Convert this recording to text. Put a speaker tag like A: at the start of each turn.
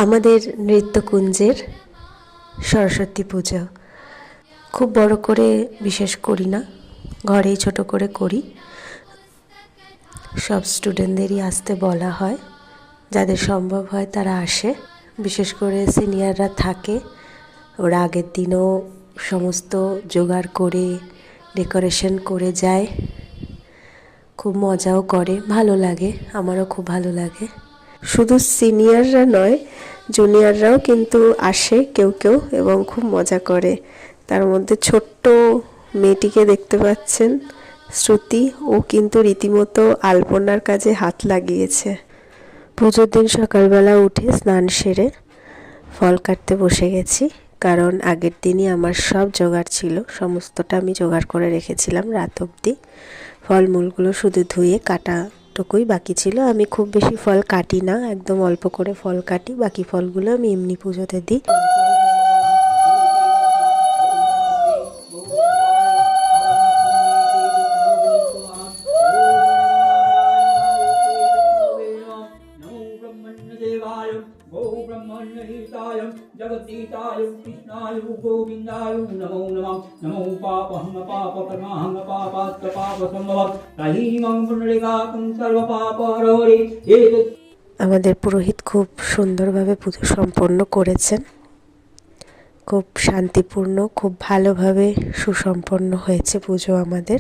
A: আমাদের নৃত্যকুঞ্জের সরস্বতী পুজো খুব বড় করে বিশেষ করি না, ঘরেই ছোট করে করি। সব স্টুডেন্টদেরই আসতে বলা হয়, যাদের সম্ভব হয় তারা আসে। বিশেষ করে সিনিয়ররা থাকে, ওরা আগের দিনও সমস্ত জোগাড় করে ডেকোরেশন করে যায়। খুব মজাও করে, ভালো লাগে, আমারও খুব ভালো লাগে। শুধু সিনিয়ররা নয়, জুনিয়ররাও কিন্তু আসে কেউ কেউ এবং খুব মজা করে। তার মধ্যে ছোট্ট মেয়েটিকে দেখতে পাচ্ছেন, শ্রুতি, ও কিন্তু রীতিমতো আলপনার কাজে হাত লাগিয়েছে। পুজোর দিন সকালবেলা উঠে স্নান সেরে ফল কাটতে বসে গেছি, কারণ আগের দিনই আমার সব জোগাড় ছিল, সমস্তটা আমি জোগাড় করে রেখেছিলাম রাত অবধি। ফলমূলগুলো শুধু ধুয়ে কাটাটুকুই বাকি ছিল। আমি খুব বেশি ফল কাটি না, একদম অল্প করে ফল কাটি, বাকি ফলগুলো আমি এমনি পুজোতে দিই।
B: जगदीताय कृष्णाय गोविंदाय नमो नमः नमो पापहं पापकर्माहं पापात्पापसंभवं रहीमं पुण्डरीकाकं सर्वपापहरे।
A: আমাদের পুরোহিত খুব সুন্দরভাবে পুজো সম্পন্ন করেছেন, খুব শান্তিপূর্ণ, খুব ভালোভাবে সুসম্পন্ন হয়েছে পুজো আমাদের।